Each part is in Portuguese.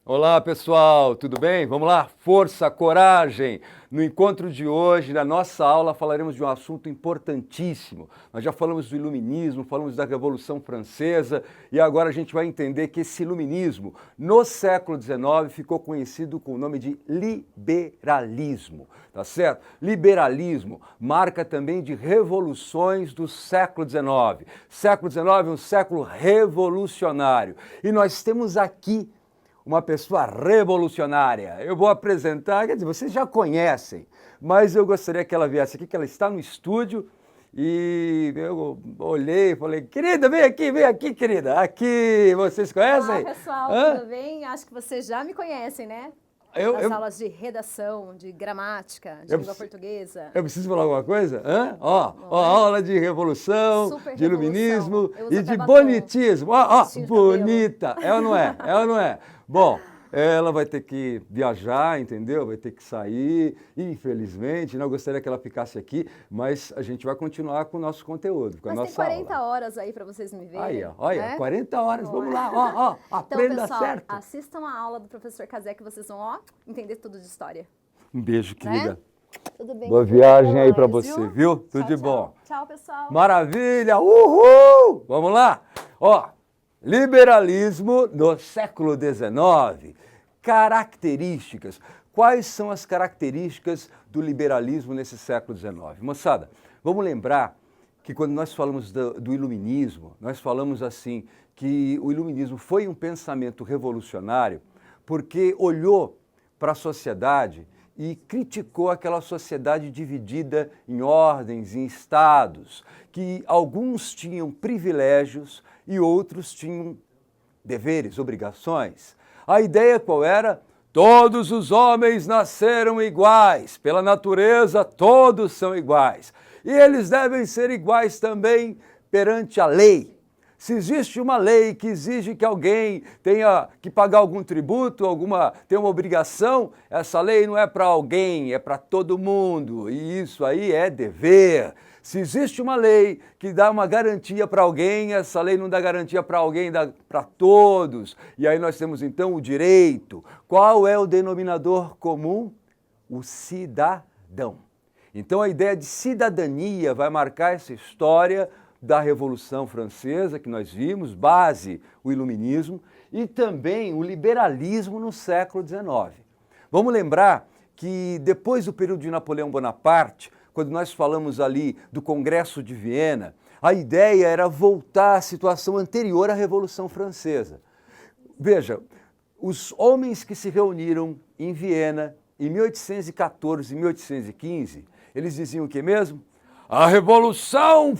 Olá pessoal, tudo bem? Vamos lá, força, coragem! No encontro de hoje, na nossa aula, falaremos de um assunto importantíssimo. Nós já falamos do iluminismo, falamos da Revolução Francesa e agora a gente vai entender que esse iluminismo, no século XIX, ficou conhecido com o nome de liberalismo, tá certo? Liberalismo marca também de revoluções do século XIX. Século XIX é um século revolucionário e nós temos aqui uma pessoa revolucionária. Eu vou apresentar, quer dizer, vocês já conhecem, mas eu gostaria que ela viesse aqui, que ela está no estúdio, e eu olhei e falei, querida, vem aqui, querida. Aqui, vocês conhecem? Olá, pessoal, tudo bem? Acho que vocês já me conhecem, né? As aulas de redação, de gramática, de língua portuguesa. Eu preciso falar alguma coisa? Aula de revolução, Super de iluminismo revolução. Eu uso e até de batom. bonitismo. Estilo de Bonita. É ou não é? É ou não é? Bom, ela vai ter que viajar, entendeu? Vai ter que sair, infelizmente. Não gostaria que ela ficasse aqui, mas a gente vai continuar com o nosso conteúdo, com a Mas nossa tem 40 aula. horas aí para vocês me verem. Aí, ó, olha, né? 40 horas, Bom, vamos lá, aprenda então, pessoal, certo. assistam a aula do professor Cazé que vocês vão, entender tudo de história. Um beijo, querida. Tudo bem? Boa viagem aí pra Nós, você, viu? Tudo de bom. Tchau, pessoal. Maravilha! Uhul! Vamos lá? Liberalismo no século XIX. Características. Quais são as características do liberalismo nesse século XIX? Moçada, vamos lembrar que quando nós falamos do iluminismo, nós falamos assim, que o iluminismo foi um pensamento revolucionário porque olhou para a sociedade e criticou aquela sociedade dividida em ordens, em estados, que alguns tinham privilégios e outros tinham deveres, obrigações. A ideia qual era? Todos os homens nasceram iguais, pela natureza todos são iguais. E eles devem ser iguais também perante a lei. Se existe uma lei que exige que alguém tenha que pagar algum tributo, tenha uma obrigação, essa lei não é para alguém, é para todo mundo. E isso aí é dever. Se existe uma lei que dá uma garantia para alguém, essa lei não dá garantia para alguém, dá para todos. E aí nós temos então o direito. Qual é o denominador comum? O cidadão. Então a ideia de cidadania vai marcar essa história da Revolução Francesa, que nós vimos, base o iluminismo, e também o liberalismo no século XIX. Vamos lembrar que depois do período de Napoleão Bonaparte, quando nós falamos ali do Congresso de Viena, a ideia era voltar à situação anterior à Revolução Francesa. Veja, os homens que se reuniram em Viena em 1814 e 1815, eles diziam o que mesmo? A Revolução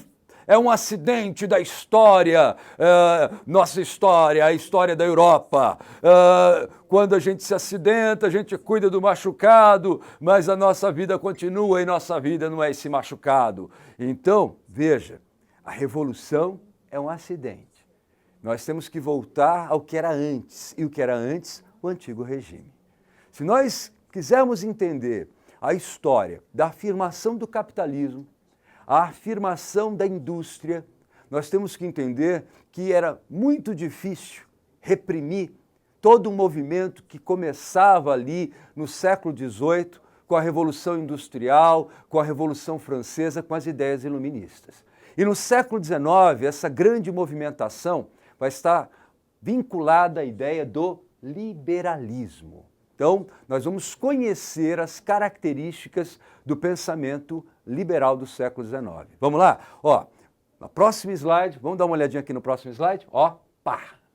é um acidente da história, nossa história, a história da Europa. Quando a gente se acidenta, a gente cuida do machucado, mas a nossa vida continua e nossa vida não é esse machucado. Então, veja, a revolução é um acidente. Nós temos que voltar ao que era antes, e o que era antes, o antigo regime. Se nós quisermos entender a história da afirmação do capitalismo, a afirmação da indústria, nós temos que entender que era muito difícil reprimir todo um movimento que começava ali no século XVIII, com a Revolução Industrial, com a Revolução Francesa, com as ideias iluministas. E no século XIX, essa grande movimentação vai estar vinculada à ideia do liberalismo. Então, nós vamos conhecer as características do pensamento liberal do século XIX. Vamos lá? Na próxima slide, vamos dar uma olhadinha aqui no próximo slide?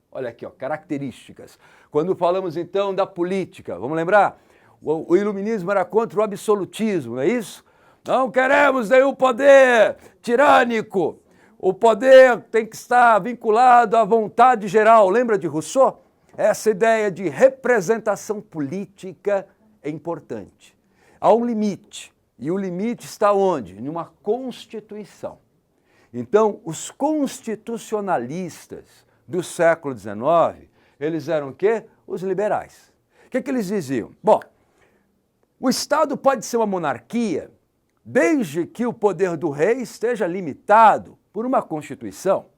Olha aqui, características. Quando falamos então da política, vamos lembrar? O iluminismo era contra o absolutismo, não é isso? Não queremos nenhum poder tirânico. O poder tem que estar vinculado à vontade geral. Lembra de Rousseau? Essa ideia de representação política é importante. Há um limite, e o limite está onde? Numa Constituição. Então, os constitucionalistas do século XIX, eles eram o quê? Os liberais. O que eles diziam? Bom, o Estado pode ser uma monarquia desde que o poder do rei esteja limitado por uma Constituição.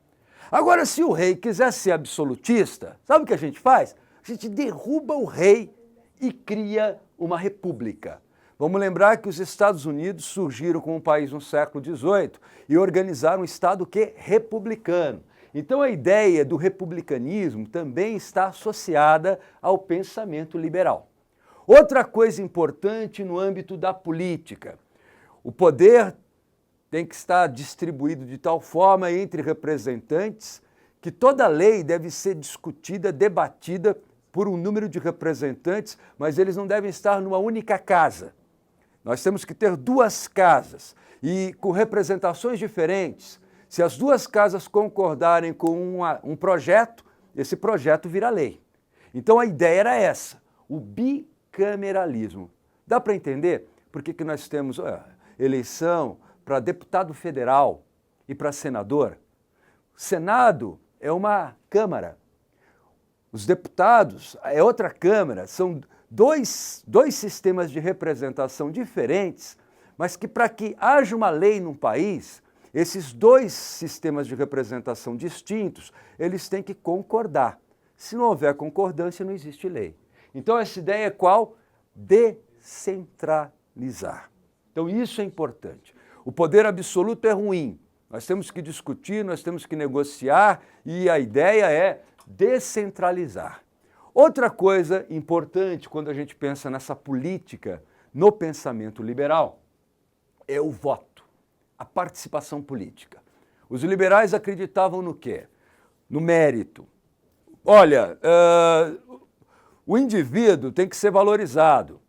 Agora, se o rei quiser ser absolutista, sabe o que a gente faz? A gente derruba o rei e cria uma república. Vamos lembrar que os Estados Unidos surgiram como um país no século XVIII e organizaram um Estado republicano. Então a ideia do republicanismo também está associada ao pensamento liberal. Outra coisa importante no âmbito da política, o poder tem que estar distribuído de tal forma entre representantes que toda lei deve ser discutida, debatida por um número de representantes, mas eles não devem estar numa única casa. Nós temos que ter duas casas e com representações diferentes. Se as duas casas concordarem com um projeto, esse projeto vira lei. Então a ideia era essa, o bicameralismo. Dá para entender por que nós temos eleição para deputado federal e para senador? O Senado é uma Câmara. Os deputados é outra Câmara. São dois sistemas de representação diferentes, mas que para que haja uma lei num país, esses dois sistemas de representação distintos, eles têm que concordar. Se não houver concordância, não existe lei. Então essa ideia é qual? Descentralizar. Então isso é importante. O poder absoluto é ruim. Nós temos que discutir, nós temos que negociar e a ideia é descentralizar. Outra coisa importante quando a gente pensa nessa política, no pensamento liberal, é o voto, a participação política. Os liberais acreditavam no quê? No mérito. Olha, o indivíduo tem que ser valorizado.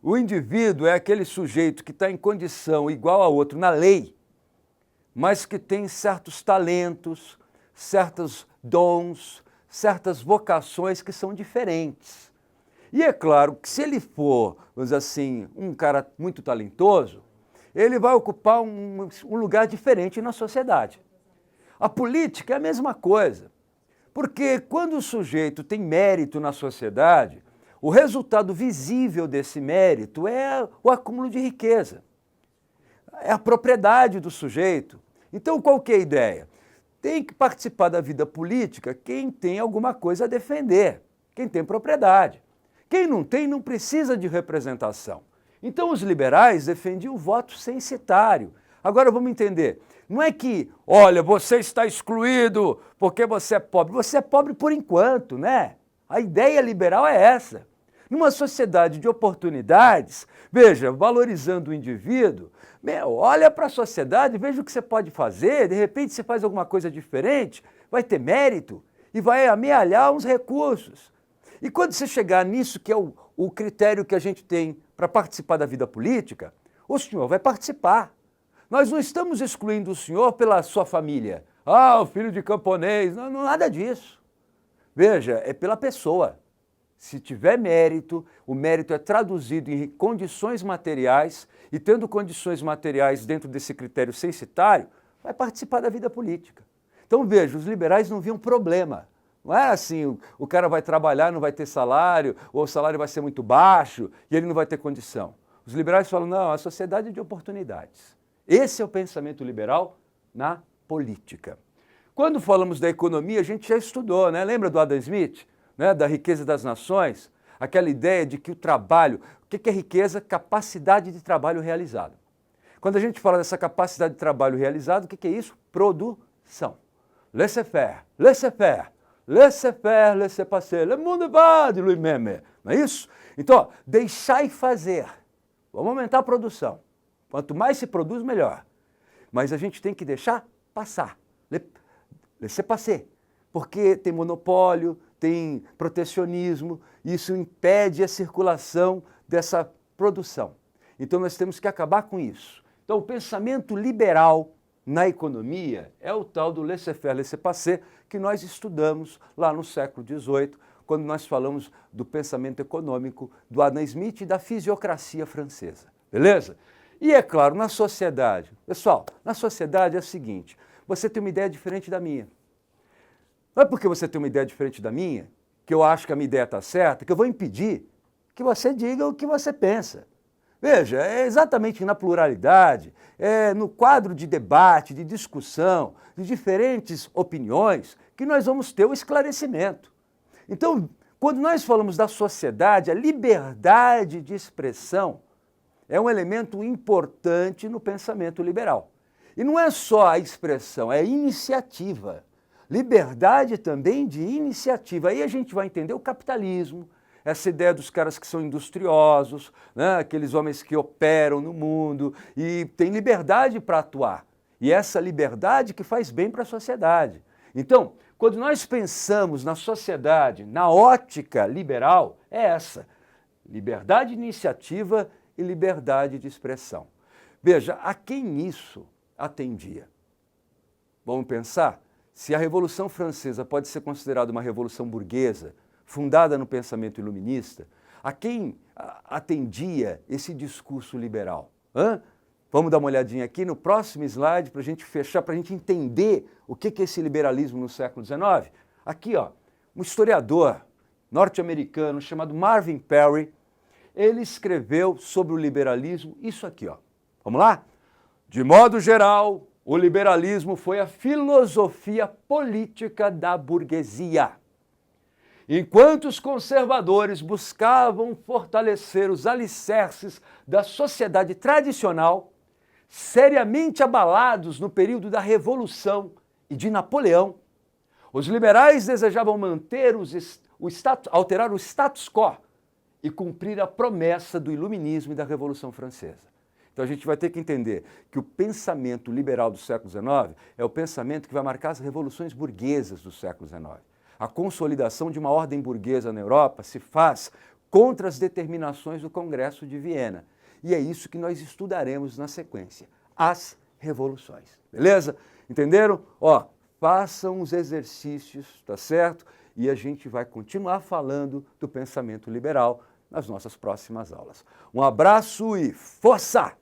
O indivíduo é aquele sujeito que está em condição igual a outro na lei, mas que tem certos talentos, certos dons, certas vocações que são diferentes. E é claro que se ele for, vamos dizer assim, um cara muito talentoso, ele vai ocupar um lugar diferente na sociedade. A política é a mesma coisa, porque quando o sujeito tem mérito na sociedade, o resultado visível desse mérito é o acúmulo de riqueza, é a propriedade do sujeito. Então, qual que é a ideia? Tem que participar da vida política quem tem alguma coisa a defender, quem tem propriedade. Quem não tem, não precisa de representação. Então, os liberais defendiam o voto censitário. Agora, vamos entender. Não é que, olha, você está excluído porque você é pobre. Você é pobre por enquanto, né? A ideia liberal é essa. Numa sociedade de oportunidades, veja, valorizando o indivíduo, olha para a sociedade, veja o que você pode fazer, de repente você faz alguma coisa diferente, vai ter mérito e vai amealhar uns recursos. E quando você chegar nisso, que é o critério que a gente tem para participar da vida política, o senhor vai participar. Nós não estamos excluindo o senhor pela sua família. Ah, o filho de camponês, não, nada disso. Veja, é pela pessoa. Se tiver mérito, o mérito é traduzido em condições materiais e tendo condições materiais dentro desse critério censitário, vai participar da vida política. Então veja, os liberais não viam problema. Não é assim, o cara vai trabalhar, não vai ter salário, ou o salário vai ser muito baixo e ele não vai ter condição. Os liberais falam, não, a sociedade é de oportunidades. Esse é o pensamento liberal na política. Quando falamos da economia, a gente já estudou, né? Lembra do Adam Smith? Né, da riqueza das nações, aquela ideia de que o trabalho, o que é riqueza? Capacidade de trabalho realizado. Quando a gente fala dessa capacidade de trabalho realizado, o que é isso? Produção. Laissez-faire, laissez-faire, laissez-faire, laissez-passer, le monde va de lui-même. Não é isso? Então, ó, deixar e fazer. Vamos aumentar a produção. Quanto mais se produz, melhor. Mas a gente tem que deixar passar. Laissez-passer. Porque tem monopólio, tem protecionismo, isso impede a circulação dessa produção. Então nós temos que acabar com isso. Então o pensamento liberal na economia é o tal do laissez-faire, laissez-passer, que nós estudamos lá no século XVIII, quando nós falamos do pensamento econômico do Adam Smith e da fisiocracia francesa. Beleza? E é claro, na sociedade, pessoal, na sociedade é o seguinte, você tem uma ideia diferente da minha. Não é porque você tem uma ideia diferente da minha, que eu acho que a minha ideia está certa, que eu vou impedir que você diga o que você pensa. Veja, é exatamente na pluralidade, no quadro de debate, de discussão, de diferentes opiniões, que nós vamos ter o esclarecimento. Então, quando nós falamos da sociedade, a liberdade de expressão é um elemento importante no pensamento liberal. E não é só a expressão, é a iniciativa. Liberdade também de iniciativa. Aí a gente vai entender o capitalismo, essa ideia dos caras que são industriosos, né? Aqueles homens que operam no mundo e têm liberdade para atuar. E essa liberdade que faz bem para a sociedade. Então, quando nós pensamos na sociedade, na ótica liberal, é essa: liberdade de iniciativa e liberdade de expressão. Veja, a quem isso atendia? Vamos pensar? Se a Revolução Francesa pode ser considerada uma revolução burguesa, fundada no pensamento iluminista, a quem atendia esse discurso liberal? Vamos dar uma olhadinha aqui no próximo slide para a gente fechar, para a gente entender o que é esse liberalismo no século XIX. Aqui, ó, um historiador norte-americano chamado Marvin Perry, ele escreveu sobre o liberalismo isso aqui, ó. Vamos lá? De modo geral, o liberalismo foi a filosofia política da burguesia. Enquanto os conservadores buscavam fortalecer os alicerces da sociedade tradicional, seriamente abalados no período da Revolução e de Napoleão, os liberais desejavam manter alterar o status quo e cumprir a promessa do iluminismo e da Revolução Francesa. Então a gente vai ter que entender que o pensamento liberal do século XIX é o pensamento que vai marcar as revoluções burguesas do século XIX. A consolidação de uma ordem burguesa na Europa se faz contra as determinações do Congresso de Viena. E é isso que nós estudaremos na sequência, as revoluções. Beleza? Entenderam? Ó, façam os exercícios, tá certo? E a gente vai continuar falando do pensamento liberal nas nossas próximas aulas. Um abraço e força!